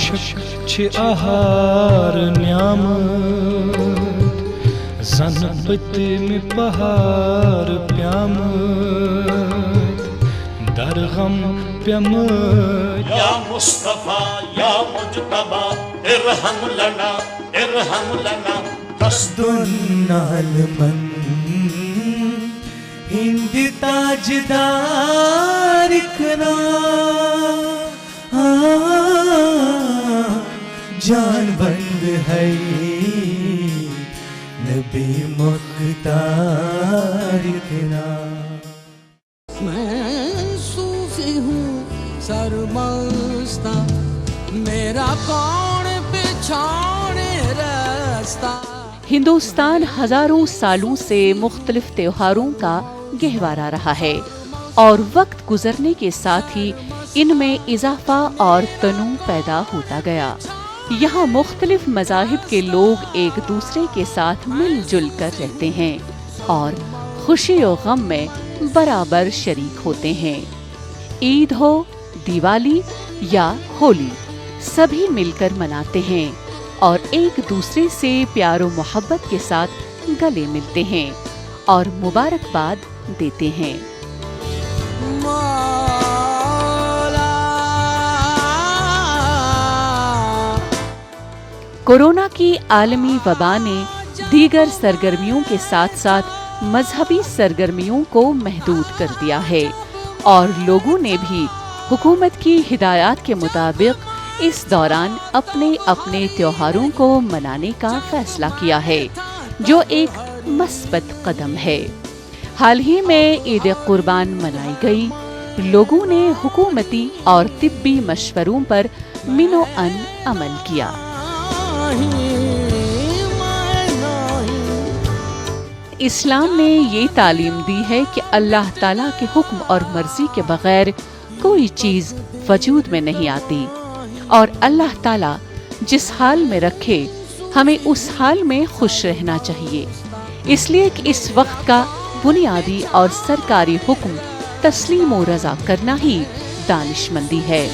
خوشک چھ آہار نیامت زن پتم پہار پیامت در غم پیامت یا مصطفیٰ یا مجتبی ارحم لنا دنال من ہند تاجدار کنا جان بند ہے نبی مختار کنا. میں صوفی ہوں سرمستہ میرا کون پچھاڑے راستہ. ہندوستان ہزاروں سالوں سے مختلف تہواروں کا گہوارہ رہا ہے اور وقت گزرنے کے ساتھ ہی ان میں اضافہ اور تنوع پیدا ہوتا گیا. یہاں مختلف مذاہب کے لوگ ایک دوسرے کے ساتھ مل جل کر رہتے ہیں اور خوشی و غم میں برابر شریک ہوتے ہیں. عید ہو، دیوالی یا ہولی، سبھی مل کر مناتے ہیں اور ایک دوسرے سے پیار و محبت کے ساتھ گلے ملتے ہیں اور مبارکباد دیتے ہیں. کورونا کی عالمی وبا نے دیگر سرگرمیوں کے ساتھ ساتھ مذہبی سرگرمیوں کو محدود کر دیا ہے اور لوگوں نے بھی حکومت کی ہدایات کے مطابق اس دوران اپنے اپنے تہواروں کو منانے کا فیصلہ کیا ہے، جو ایک مثبت قدم ہے. حال ہی میں عید قربان منائی گئی. لوگوں نے حکومتی اور طبی مشوروں پر منو ان عمل کیا. اسلام نے یہ تعلیم دی ہے کہ اللہ تعالیٰ کے حکم اور مرضی کے بغیر کوئی چیز وجود میں نہیں آتی اور اللہ تعالیٰ جس حال میں رکھے ہمیں اس حال میں خوش رہنا چاہیے. اس لیے کہ اس وقت کا بنیادی اور سرکاری حکم تسلیم و رضا کرنا ہی دانشمندی ہے.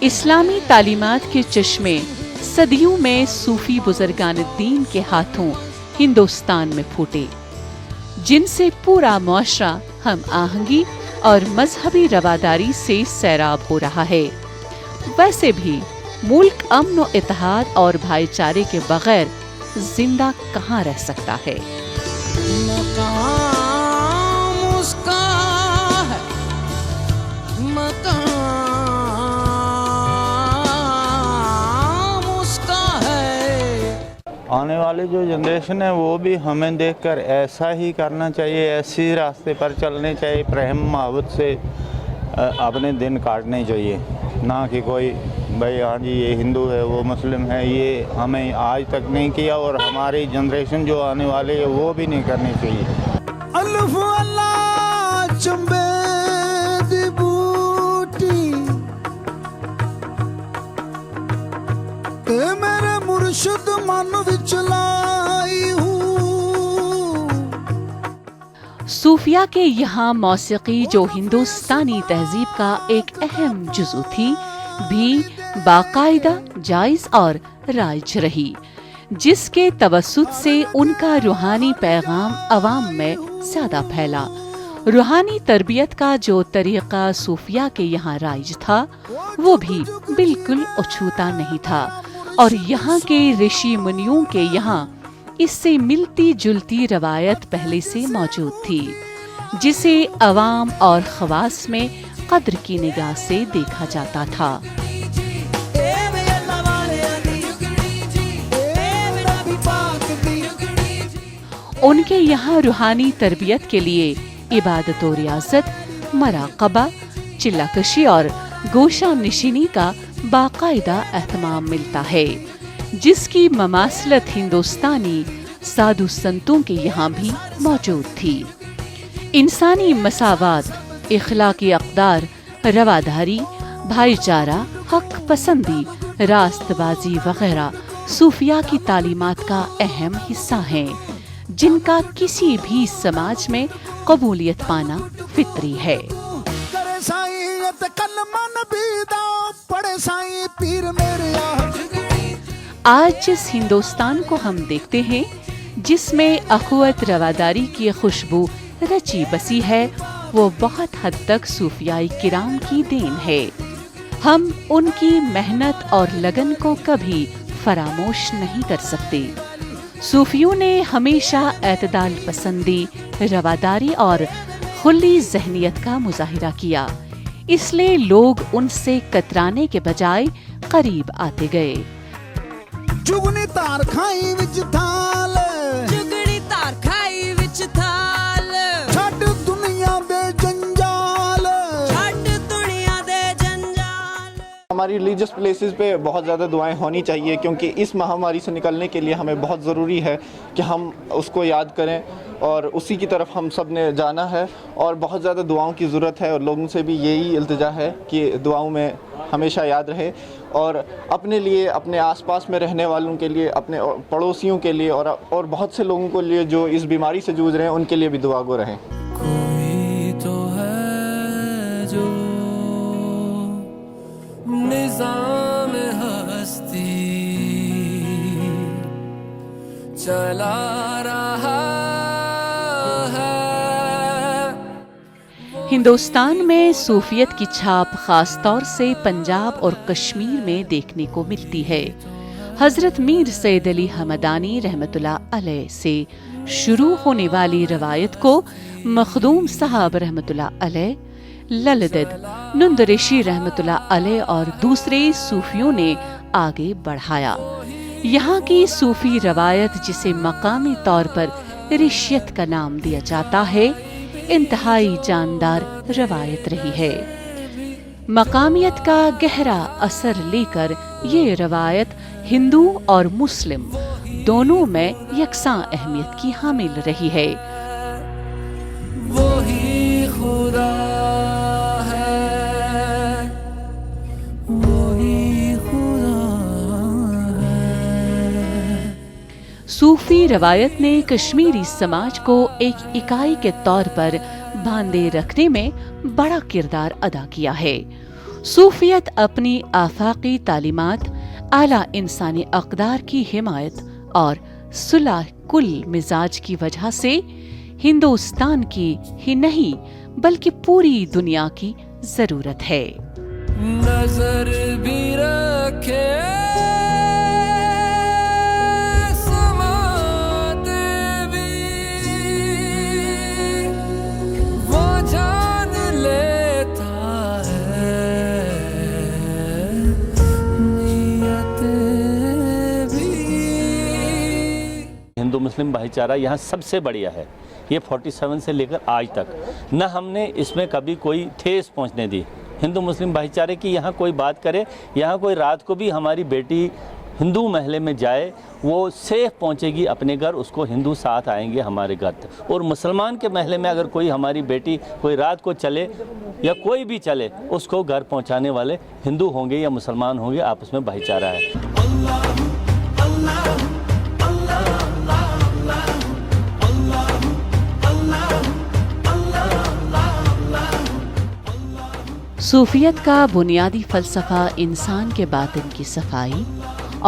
اسلامی تعلیمات کے چشمے صدیوں میں صوفی بزرگان دین کے ہاتھوں ہندوستان میں پھوٹے، جن سے پورا معاشرہ ہم آہنگی اور مذہبی رواداری سے سیراب ہو رہا ہے. ویسے بھی ملک امن و اتحاد اور بھائی چارے کے بغیر زندہ کہاں رہ سکتا ہے؟ آنے والی جو جنریشن ہے وہ بھی ہمیں دیکھ کر ایسا ہی کرنا چاہیے، ایسی راستے پر چلنے چاہیے، پریم محبت سے اپنے دن کاٹنے چاہیے، نہ کہ کوئی بھائی ہاں جی یہ ہندو ہے وہ مسلم ہے. یہ ہمیں آج تک نہیں کیا اور ہماری جنریشن جو آنے والی ہے وہ بھی نہیں کرنی چاہیے. الف اللہ چمبے دی بوٹی اے میرے مرشد من وچ لائی ہوں. صوفیہ کے یہاں موسیقی جو ہندوستانی تہذیب کا ایک اہم جزو تھی بھی باقاعدہ جائز اور رائج رہی، جس کے توسط سے ان کا روحانی پیغام عوام میں زیادہ پھیلا. روحانی تربیت کا جو طریقہ صوفیہ کے یہاں رائج تھا وہ بھی بالکل اچھوتا نہیں تھا اور یہاں کے رشی منیوں کے یہاں اس سے ملتی جلتی روایت پہلے سے موجود تھی، جسے عوام اور خواص میں قدر کی نگاہ سے دیکھا جاتا تھا. ان کے یہاں روحانی تربیت کے لیے عبادت و ریاضت، مراقبہ، چلہ کشی اور گوشہ نشینی کا باقاعدہ اہتمام ملتا ہے، جس کی مماثلت ہندوستانی سادھو سنتوں کے یہاں بھی موجود تھی. انسانی مساوات، اخلاقی اقدار، رواداری، بھائی چارہ، حق پسندی، راست بازی وغیرہ صوفیہ کی تعلیمات کا اہم حصہ ہیں، جن کا کسی بھی سماج میں قبولیت پانا فطری ہے۔ کرے سائیں کلمہ نبی دا پڑھے سائیں پیر میرے آج جس ہندوستان کو ہم دیکھتے ہیں، جس میں اخوت رواداری کی خوشبو رچی بسی ہے، وہ بہت حد تک صوفیاء کرام کی دین ہے۔ ہم ان کی محنت اور لگن کو کبھی فراموش نہیں کر سکتے۔ صوفیوں نے ہمیشہ اعتدال پسندی، رواداری اور کھلی ذہنیت کا مظاہرہ کیا، اس لیے لوگ ان سے کترانے کے بجائے قریب آتے گئے۔ جگنی تار کھائی وچ تھال، جگڑی تار کھائی وچ تھال، چھڈ دنیا دے جنجال، چھڈ دنیا دے جنجال۔ ہماری ریلیجس پلیسز پہ بہت زیادہ دعائیں ہونی چاہیے، کیونکہ اس مہاماری سے نکلنے کے لیے ہمیں بہت ضروری ہے کہ ہم اس کو یاد کریں اور اسی کی طرف ہم سب نے جانا ہے، اور بہت زیادہ دعاؤں کی ضرورت ہے، اور لوگوں سے بھی یہی التجا ہے کہ دعاؤں میں ہمیشہ یاد رہے، اور اپنے لیے، اپنے آس پاس میں رہنے والوں کے لیے، اپنے پڑوسیوں کے لیے، اور بہت سے لوگوں کے لیے جو اس بیماری سے جوجھ رہے ہیں ان کے لیے بھی دعا گو رہیں۔ کوئی تو ہے جو نظام ہستی چلا رہا ہے۔ ہندوستان میں صوفیت کی چھاپ خاص طور سے پنجاب اور کشمیر میں دیکھنے کو ملتی ہے۔ حضرت میر سید علی حمدانی رحمۃ اللہ علیہ سے شروع ہونے والی روایت کو مخدوم صاحب رحمۃ اللہ علیہ، للدد نندریشی رحمۃ اللہ علیہ اور دوسرے صوفیوں نے آگے بڑھایا۔ یہاں کی صوفی روایت، جسے مقامی طور پر رشیت کا نام دیا جاتا ہے، انتہائی جاندار روایت رہی ہے۔ مقامیت کا گہرا اثر لے کر یہ روایت ہندو اور مسلم دونوں میں یکساں اہمیت کی حامل رہی ہے۔ وہی خدا ہے، وہی خدا ہے۔ صوفی روایت نے کشمیری سماج کو ایک اکائی کے طور پر باندھے رکھنے میں بڑا کردار ادا کیا ہے۔ صوفیت اپنی آفاقی تعلیمات، اعلیٰ انسانی اقدار کی حمایت اور صلح کل مزاج کی وجہ سے ہندوستان کی ہی نہیں بلکہ پوری دنیا کی ضرورت ہے۔ نظر بھی رکھے سماعت بھی، وہ جان لیتا ہے نیت بھی۔ ہندو مسلم بھائی چارہ یہاں سب سے بڑھیا ہے، یہ 47 سے لے کر آج تک نہ ہم نے اس میں کبھی کوئی ٹھیس پہنچنے دی۔ ہندو مسلم بھائی چارے کی یہاں کوئی بات کرے، یہاں کوئی رات کو بھی ہماری بیٹی ہندو محلے میں جائے، وہ سیف پہنچے گی اپنے گھر، اس کو ہندو ساتھ آئیں گے ہمارے گھر۔ اور مسلمان کے محلے میں اگر کوئی ہماری بیٹی کوئی رات کو چلے یا کوئی بھی چلے، اس کو گھر پہنچانے والے ہندو ہوں گے یا مسلمان ہوں گے، آپس میں بھائی چارہ ہے۔ صوفیت کا بنیادی فلسفہ انسان کے باطن کی صفائی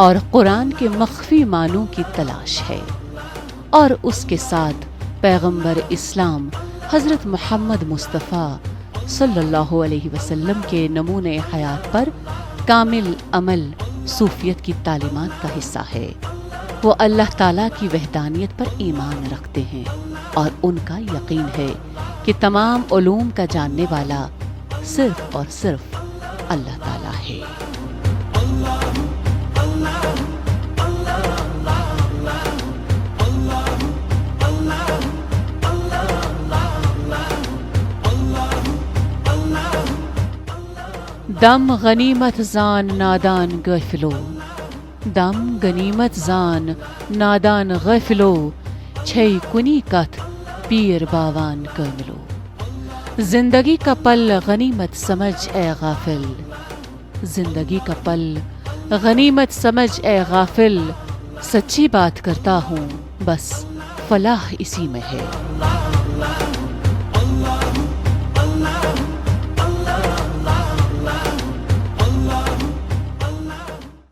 اور قرآن کے مخفی معنوں کی تلاش ہے، اور اس کے ساتھ پیغمبر اسلام حضرت محمد مصطفیٰ صلی اللہ علیہ وسلم کے نمونۂ حیات پر کامل عمل صوفیت کی تعلیمات کا حصہ ہے۔ وہ اللہ تعالیٰ کی وحدانیت پر ایمان رکھتے ہیں اور ان کا یقین ہے کہ تمام علوم کا جاننے والا صرف اور صرف اللہ تعالیٰ ہے۔ دم غنیمت زان نادان غافلو، دم غنیمت زان نادان غافلو، چھئی کنی کتھ پیر باوان کاملو۔ زندگی کا پل غنیمت سمجھ اے غافل، زندگی کا پل غنیمت سمجھ اے غافل، سچی بات کرتا ہوں بس فلاح اسی میں ہے۔